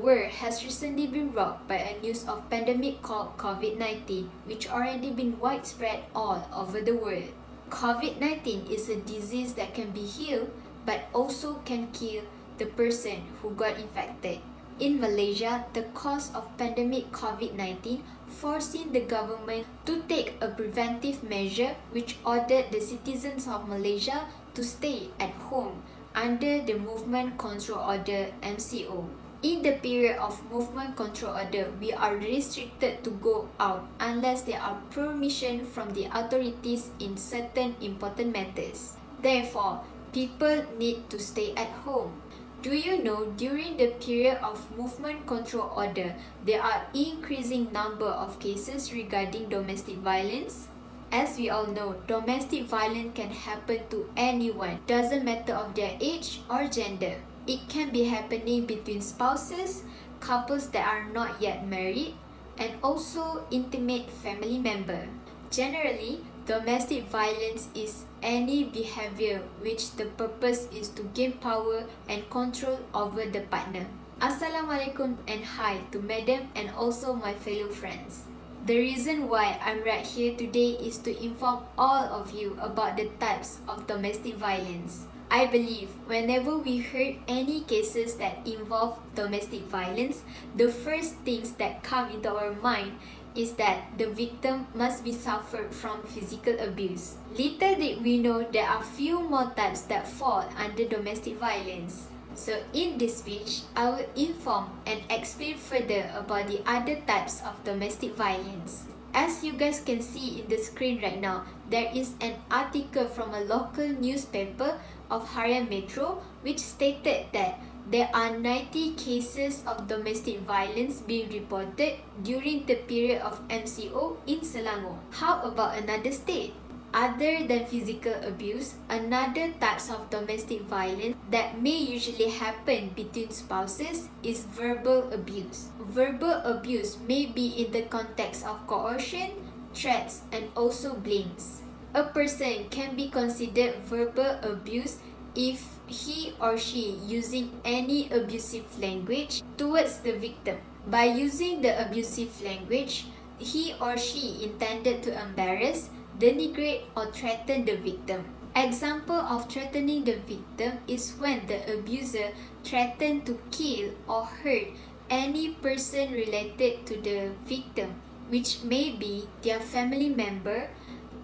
world has recently been rocked by a news of pandemic called COVID-19, which already been widespread all over the world. COVID-19 is a disease that can be healed but also can kill the person who got infected. In Malaysia, the cause of pandemic COVID-19 forcing the government to take a preventive measure which ordered the citizens of Malaysia to stay at home under the Movement Control Order (MCO). In the period of Movement Control Order, we are restricted to go out unless there are permission from the authorities in certain important matters. Therefore, people need to stay at home. Do you know during the period of Movement Control Order, there are increasing number of cases regarding domestic violence? As we all know, domestic violence can happen to anyone, doesn't matter of their age or gender. It can be happening between spouses, couples that are not yet married, and also intimate family member. Generally, domestic violence is any behavior which the purpose is to gain power and control over the partner. Assalamualaikum and hi to Madam and also my fellow friends. The reason why I'm right here today is to inform all of you about the types of domestic violence. I believe whenever we heard any cases that involve domestic violence, the first things that come into our mind is that the victim must be suffered from physical abuse. Little did we know there are few more types that fall under domestic violence. So in this speech, I will inform and explain further about the other types of domestic violence. As you guys can see in the screen right now, there is an article from a local newspaper of Harian Metro which stated that there are 90 cases of domestic violence being reported during the period of MCO in Selangor. How about another state? Other than physical abuse, another types of domestic violence that may usually happen between spouses is verbal abuse. Verbal abuse may be in the context of coercion, threats, and also blames. A person can be considered verbal abuse if he or she using any abusive language towards the victim. By using the abusive language, he or she intended to embarrass, denigrate, or threaten the victim. Example of threatening the victim is when the abuser threatened to kill or hurt any person related to the victim, which may be their family member,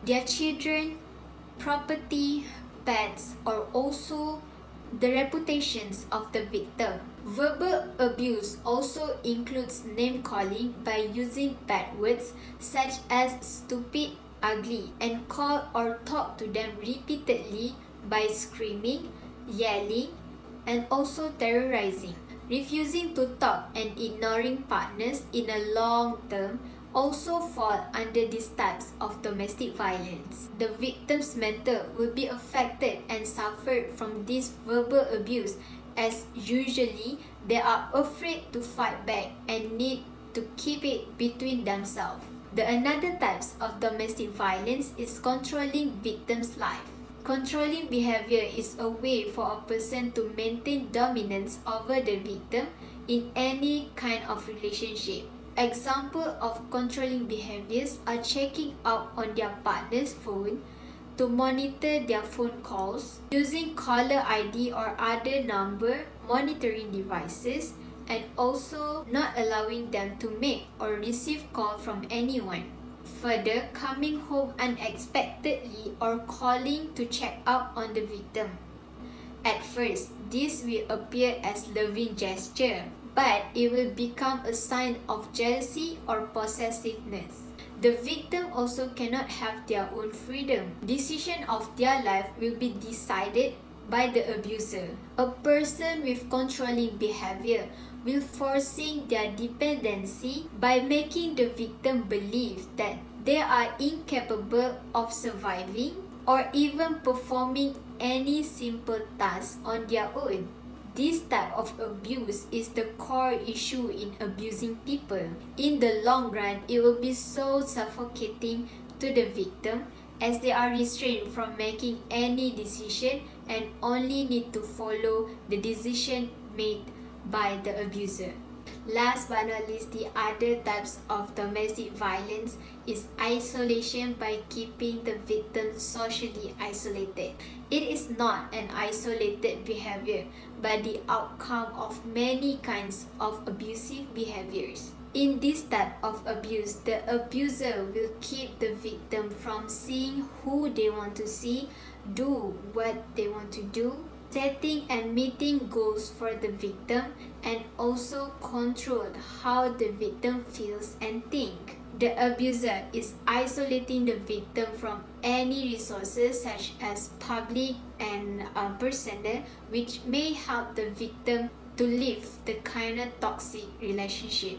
their children, property, pets, or also the reputations of the victim. Verbal abuse also includes name-calling by using bad words such as stupid, ugly, and call or talk to them repeatedly by screaming, yelling, and also terrorizing. Refusing to talk and ignoring partners in a long term also fall under these types of domestic violence. The victim's mental will be affected and suffer from this verbal abuse, as usually they are afraid to fight back and need to keep it between themselves. The another types of domestic violence is controlling victim's life. Controlling behavior is a way for a person to maintain dominance over the victim in any kind of relationship. Example of controlling behaviors are checking out on their partner's phone to monitor their phone calls, using caller ID or other number monitoring devices, and also not allowing them to make or receive call from anyone. Further, coming home unexpectedly or calling to check up on the victim. At first, this will appear as loving gesture, but it will become a sign of jealousy or possessiveness. The victim also cannot have their own freedom. Decision of their life will be decided by the abuser. A person with controlling behavior will forcing their dependency by making the victim believe that they are incapable of surviving or even performing any simple task on their own. This type of abuse is the core issue in abusing people. In the long run, it will be so suffocating to the victim as they are restrained from making any decision and only need to follow the decision made by the abuser. Last but not least, the other types of domestic violence is isolation by keeping the victim socially isolated. It is not an isolated behavior, but the outcome of many kinds of abusive behaviors. In this type of abuse, the abuser will keep the victim from seeing who they want to see, do what they want to do, setting and meeting goals for the victim, and also control how the victim feels and think. The abuser is isolating the victim from any resources such as public and personal, which may help the victim to leave the kind of toxic relationship.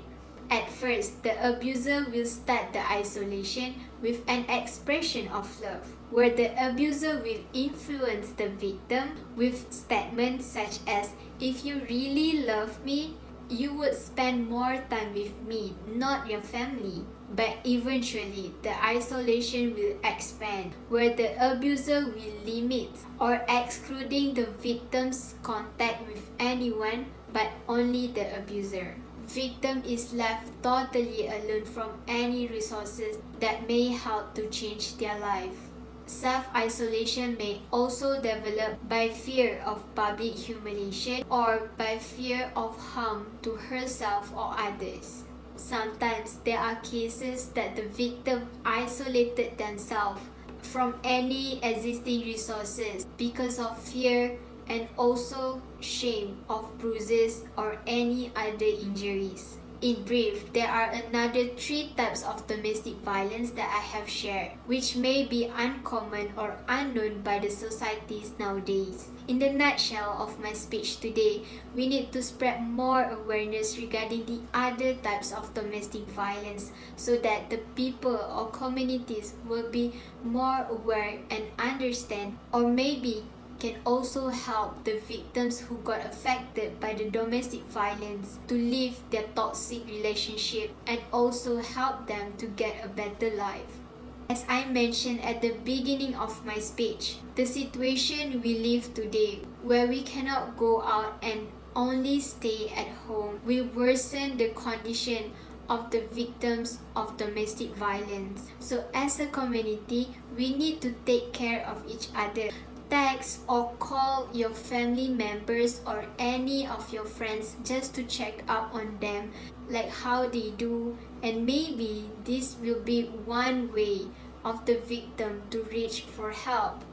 At first, the abuser will start the isolation with an expression of love, where the abuser will influence the victim with statements such as, "If you really love me, you would spend more time with me, not your family." But eventually, the isolation will expand, where the abuser will limit or excluding the victim's contact with anyone but only the abuser. Victim is left totally alone from any resources that may help to change their life. Self-isolation may also develop by fear of public humiliation or by fear of harm to herself or others. Sometimes there are cases that the victim isolated themselves from any existing resources because of fear and also shame of bruises or any other injuries. In brief, there are another 3 types of domestic violence that I have shared, which may be uncommon or unknown by the societies nowadays. In the nutshell of my speech today, we need to spread more awareness regarding the other types of domestic violence so that the people or communities will be more aware and understand, or maybe can also help the victims who got affected by the domestic violence to leave their toxic relationship and also help them to get a better life. As I mentioned at the beginning of my speech, the situation we live today, where we cannot go out and only stay at home, will worsen the condition of the victims of domestic violence. So as a community, we need to take care of each other. Text or call your family members or any of your friends just to check up on them, like how they do, and maybe this will be one way of the victim to reach for help.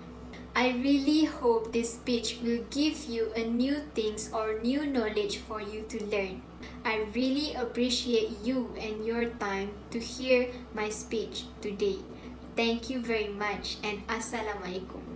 I really hope this speech will give you a new things or new knowledge for you to learn. I really appreciate you and your time to hear my speech today. Thank you very much and Assalamualaikum.